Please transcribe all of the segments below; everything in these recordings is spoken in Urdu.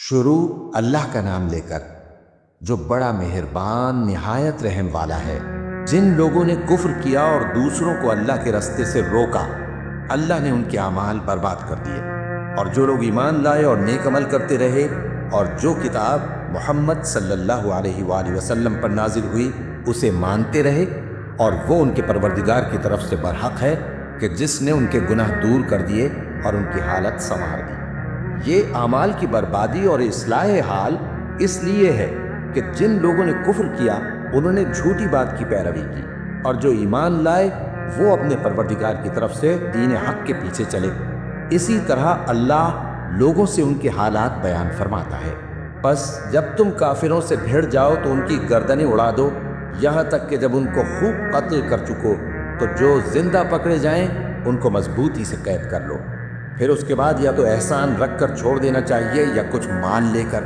شروع اللہ کا نام لے کر جو بڑا مہربان نہایت رحم والا ہے۔ جن لوگوں نے کفر کیا اور دوسروں کو اللہ کے راستے سے روکا، اللہ نے ان کے اعمال برباد کر دیے۔ اور جو لوگ ایمان لائے اور نیک عمل کرتے رہے اور جو کتاب محمد صلی اللہ علیہ وآلہ وسلم پر نازل ہوئی اسے مانتے رہے، اور وہ ان کے پروردگار کی طرف سے برحق ہے کہ جس نے ان کے گناہ دور کر دیے اور ان کی حالت سنوار دی۔ یہ اعمال کی بربادی اور اصلاح حال اس لیے ہے کہ جن لوگوں نے کفر کیا انہوں نے جھوٹی بات کی پیروی کی، اور جو ایمان لائے وہ اپنے پروردگار کی طرف سے دین حق کے پیچھے چلے۔ اسی طرح اللہ لوگوں سے ان کے حالات بیان فرماتا ہے۔ بس جب تم کافروں سے بھیڑ جاؤ تو ان کی گردنیں اڑا دو، یہاں تک کہ جب ان کو خوب قتل کر چکو تو جو زندہ پکڑے جائیں ان کو مضبوطی سے قید کر لو۔ پھر اس کے بعد یا تو احسان رکھ کر چھوڑ دینا چاہیے یا کچھ مال لے کر،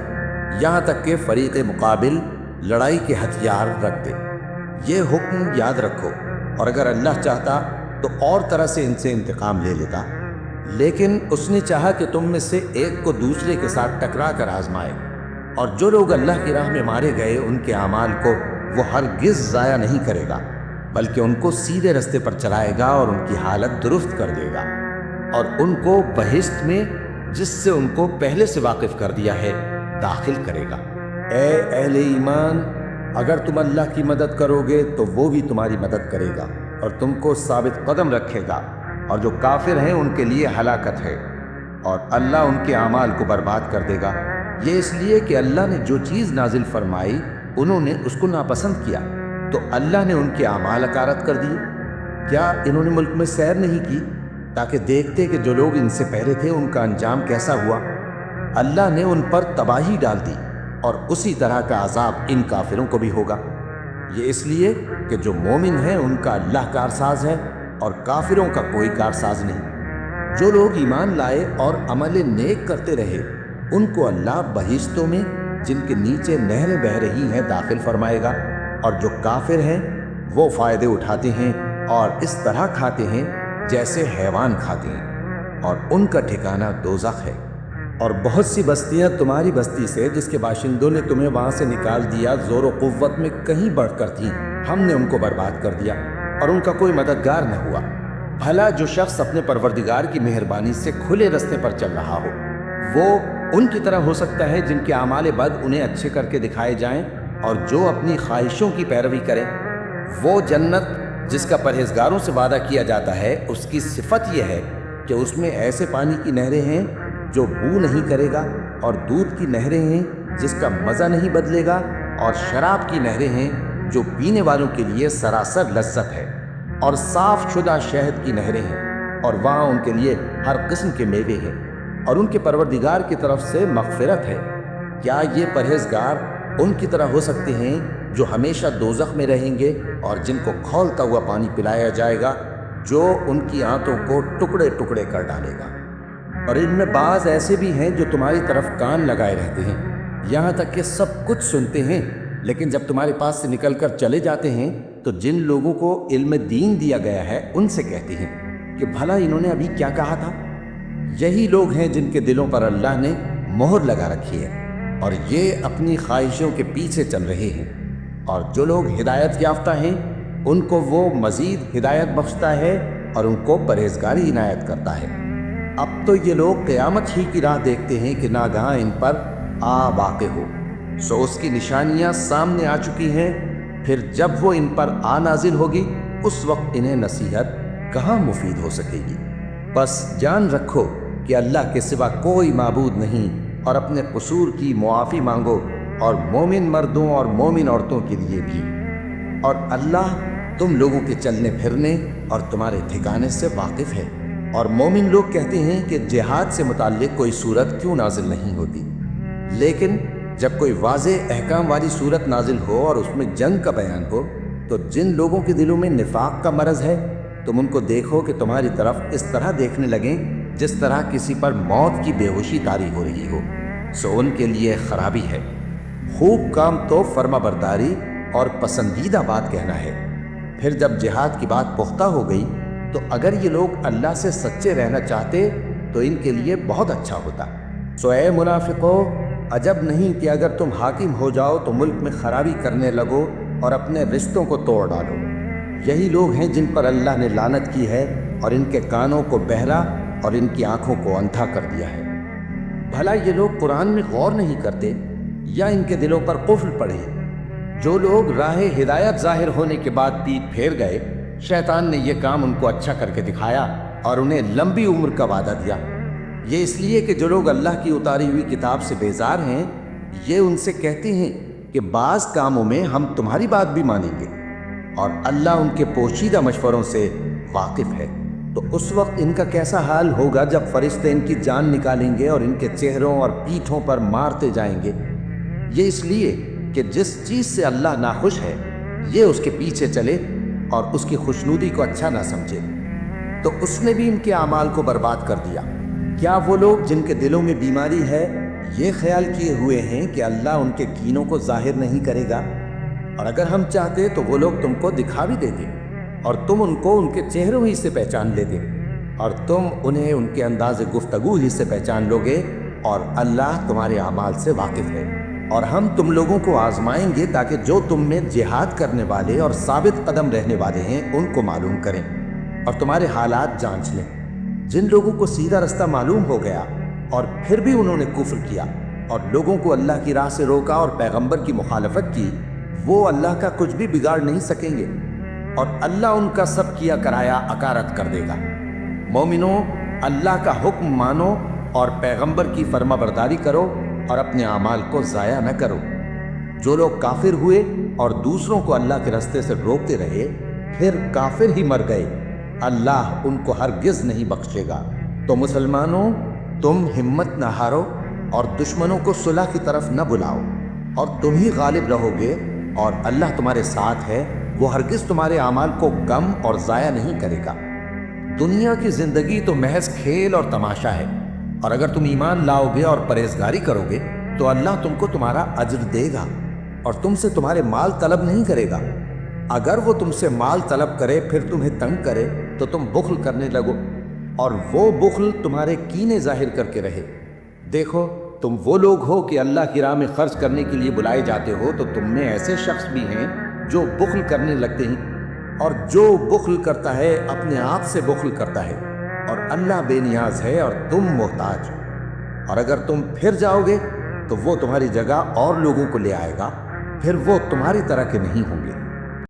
یہاں تک کہ فریق مقابل لڑائی کے ہتھیار رکھ دے۔ یہ حکم یاد رکھو، اور اگر اللہ چاہتا تو اور طرح سے ان سے انتقام لے لیتا، لیکن اس نے چاہا کہ تم میں سے ایک کو دوسرے کے ساتھ ٹکرا کر آزمائے۔ اور جو لوگ اللہ کی راہ میں مارے گئے ان کے اعمال کو وہ ہرگز ضائع نہیں کرے گا، بلکہ ان کو سیدھے رستے پر چلائے گا اور ان کی حالت درست کر دے گا، اور ان کو بہشت میں جس سے ان کو پہلے سے واقف کر دیا ہے داخل کرے گا۔ اے اہل ایمان، اگر تم اللہ کی مدد کرو گے تو وہ بھی تمہاری مدد کرے گا اور تم کو ثابت قدم رکھے گا، اور جو کافر ہیں ان کے لیے ہلاکت ہے، اور اللہ ان کے اعمال کو برباد کر دے گا۔ یہ اس لیے کہ اللہ نے جو چیز نازل فرمائی انہوں نے اس کو ناپسند کیا، تو اللہ نے ان کے اعمال اکارت کر دیے۔ کیا انہوں نے ملک میں سیر نہیں کی تاکہ دیکھتے کہ جو لوگ ان سے پہلے تھے ان کا انجام کیسا ہوا؟ اللہ نے ان پر تباہی ڈال دی، اور اسی طرح کا عذاب ان کافروں کو بھی ہوگا۔ یہ اس لیے کہ جو مومن ہیں ان کا اللہ کارساز ہے اور کافروں کا کوئی کارساز نہیں۔ جو لوگ ایمان لائے اور عمل نیک کرتے رہے ان کو اللہ بہشتوں میں جن کے نیچے نہریں بہہ رہی ہیں داخل فرمائے گا، اور جو کافر ہیں وہ فائدے اٹھاتے ہیں اور اس طرح کھاتے ہیں جیسے حیوان کھاتے ہیں، اور ان کا ٹھکانہ دوزخ ہے۔ اور بہت سی بستیاں تمہاری بستی سے جس کے باشندوں نے تمہیں وہاں سے نکال دیا زور و قوت میں کہیں بڑھ کر تھیں، ہم نے ان کو برباد کر دیا اور ان کا کوئی مددگار نہ ہوا۔ بھلا جو شخص اپنے پروردگار کی مہربانی سے کھلے رستے پر چل رہا ہو وہ ان کی طرح ہو سکتا ہے جن کے اعمال بد انہیں اچھے کر کے دکھائے جائیں، اور جو اپنی خواہشوں کی پیروی کریں۔ وہ جنت جس کا پرہیزگاروں سے وعدہ کیا جاتا ہے اس کی صفت یہ ہے کہ اس میں ایسے پانی کی نہریں ہیں جو بو نہیں کرے گا، اور دودھ کی نہریں ہیں جس کا مزہ نہیں بدلے گا، اور شراب کی نہریں ہیں جو پینے والوں کے لیے سراسر لذت ہے، اور صاف شدہ شہد کی نہریں ہیں، اور وہاں ان کے لیے ہر قسم کے میوے ہیں، اور ان کے پروردگار کی طرف سے مغفرت ہے۔ کیا یہ پرہیزگار ان کی طرح ہو سکتے ہیں جو ہمیشہ دوزخ میں رہیں گے اور جن کو کھولتا ہوا پانی پلایا جائے گا جو ان کی آنتوں کو ٹکڑے ٹکڑے کر ڈالے گا؟ اور ان میں بعض ایسے بھی ہیں جو تمہاری طرف کان لگائے رہتے ہیں، یہاں تک کہ سب کچھ سنتے ہیں، لیکن جب تمہارے پاس سے نکل کر چلے جاتے ہیں تو جن لوگوں کو علم دین دیا گیا ہے ان سے کہتے ہیں کہ بھلا انہوں نے ابھی کیا کہا تھا؟ یہی لوگ ہیں جن کے دلوں پر اللہ نے مہر لگا رکھی ہے، اور یہ اپنی خواہشوں کے پیچھے چل رہے ہیں۔ اور جو لوگ ہدایت یافتہ ہیں ان کو وہ مزید ہدایت بخشتا ہے اور ان کو پرہیزگاری عنایت کرتا ہے۔ اب تو یہ لوگ قیامت ہی کی راہ دیکھتے ہیں کہ ناگہاں ان پر آ واقع ہو، سو اس کی نشانیاں سامنے آ چکی ہیں، پھر جب وہ ان پر آ نازل ہوگی اس وقت انہیں نصیحت کہاں مفید ہو سکے گی۔ بس جان رکھو کہ اللہ کے سوا کوئی معبود نہیں، اور اپنے قصور کی معافی مانگو، اور مومن مردوں اور مومن عورتوں کے لیے بھی۔ اور اللہ تم لوگوں کے چلنے پھرنے اور تمہارے ٹھکانے سے واقف ہے۔ اور مومن لوگ کہتے ہیں کہ جہاد سے متعلق کوئی صورت کیوں نازل نہیں ہوتی، لیکن جب کوئی واضح احکام والی صورت نازل ہو اور اس میں جنگ کا بیان ہو تو جن لوگوں کے دلوں میں نفاق کا مرض ہے تم ان کو دیکھو کہ تمہاری طرف اس طرح دیکھنے لگیں جس طرح کسی پر موت کی بے ہوشی طاری ہو رہی ہو، سو ان کے لیے خرابی ہے۔ خوب کام تو فرما برداری اور پسندیدہ بات کہنا ہے۔ پھر جب جہاد کی بات پختہ ہو گئی تو اگر یہ لوگ اللہ سے سچے رہنا چاہتے تو ان کے لیے بہت اچھا ہوتا۔ سو اے منافقو، عجب نہیں کہ اگر تم حاکم ہو جاؤ تو ملک میں خرابی کرنے لگو اور اپنے رشتوں کو توڑ ڈالو۔ یہی لوگ ہیں جن پر اللہ نے لعنت کی ہے اور ان کے کانوں کو بہرا اور ان کی آنکھوں کو اندھا کر دیا ہے۔ بھلا یہ لوگ قرآن میں غور نہیں کرتے یا ان کے دلوں پر قفل پڑے؟ جو لوگ راہ ہدایت ظاہر ہونے کے بعد پیٹ پھیر گئے، شیطان نے یہ کام ان کو اچھا کر کے دکھایا اور انہیں لمبی عمر کا وعدہ دیا۔ یہ اس لیے کہ جو لوگ اللہ کی اتاری ہوئی کتاب سے بیزار ہیں، یہ ان سے کہتے ہیں کہ بعض کاموں میں ہم تمہاری بات بھی مانیں گے، اور اللہ ان کے پوشیدہ مشوروں سے واقف ہے۔ تو اس وقت ان کا کیسا حال ہوگا جب فرشتے ان کی جان نکالیں گے اور ان کے چہروں اور پیٹھوں پر مارتے جائیں گے۔ یہ اس لیے کہ جس چیز سے اللہ ناخوش ہے، یہ اس کے پیچھے چلے اور اس کی خوشنودی کو اچھا نہ سمجھے، تو اس نے بھی ان کے اعمال کو برباد کر دیا۔ کیا وہ لوگ جن کے دلوں میں بیماری ہے یہ خیال کیے ہوئے ہیں کہ اللہ ان کے کینوں کو ظاہر نہیں کرے گا؟ اور اگر ہم چاہتے تو وہ لوگ تم کو دکھا بھی دیتے اور تم ان کو ان کے چہروں ہی سے پہچان لیتے، اور تم انہیں ان کے انداز گفتگو ہی سے پہچان لوگے، اور اللہ تمہارے اعمال سے واقف ہے۔ اور ہم تم لوگوں کو آزمائیں گے تاکہ جو تم میں جہاد کرنے والے اور ثابت قدم رہنے والے ہیں ان کو معلوم کریں اور تمہارے حالات جانچ لیں۔ جن لوگوں کو سیدھا رستہ معلوم ہو گیا اور پھر بھی انہوں نے کفر کیا اور لوگوں کو اللہ کی راہ سے روکا اور پیغمبر کی مخالفت کی، وہ اللہ کا کچھ بھی بگاڑ نہیں سکیں گے، اور اللہ ان کا سب کیا کرایا اکارت کر دے گا۔ مومنوں، اللہ کا حکم مانو اور پیغمبر کی فرما برداری کرو اور اپنے اعمال کو ضائع نہ کرو۔ جو لوگ کافر ہوئے اور دوسروں کو اللہ کے راستے سے روکتے رہے پھر کافر ہی مر گئے، اللہ ان کو ہرگز نہیں بخشے گا۔ تو مسلمانوں، تم ہمت نہ ہارو اور دشمنوں کو صلح کی طرف نہ بلاؤ، اور تم ہی غالب رہو گے، اور اللہ تمہارے ساتھ ہے، وہ ہرگز تمہارے اعمال کو کم اور ضائع نہیں کرے گا۔ دنیا کی زندگی تو محض کھیل اور تماشا ہے، اور اگر تم ایمان لاؤ گے اور پرہیزگاری کرو گے تو اللہ تم کو تمہارا اجر دے گا اور تم سے تمہارے مال طلب نہیں کرے گا۔ اگر وہ تم سے مال طلب کرے پھر تمہیں تنگ کرے تو تم بخل کرنے لگو، اور وہ بخل تمہارے کینے ظاہر کر کے رہے۔ دیکھو، تم وہ لوگ ہو کہ اللہ کی راہ میں خرچ کرنے کے لیے بلائے جاتے ہو، تو تم میں ایسے شخص بھی ہیں جو بخل کرنے لگتے ہیں، اور جو بخل کرتا ہے اپنے آپ سے بخل کرتا ہے، اور اللہ بے نیاز ہے اور تم محتاج۔ اور اگر تم پھر جاؤ گے تو وہ تمہاری جگہ اور لوگوں کو لے آئے گا، پھر وہ تمہاری طرح کے نہیں ہوں گے۔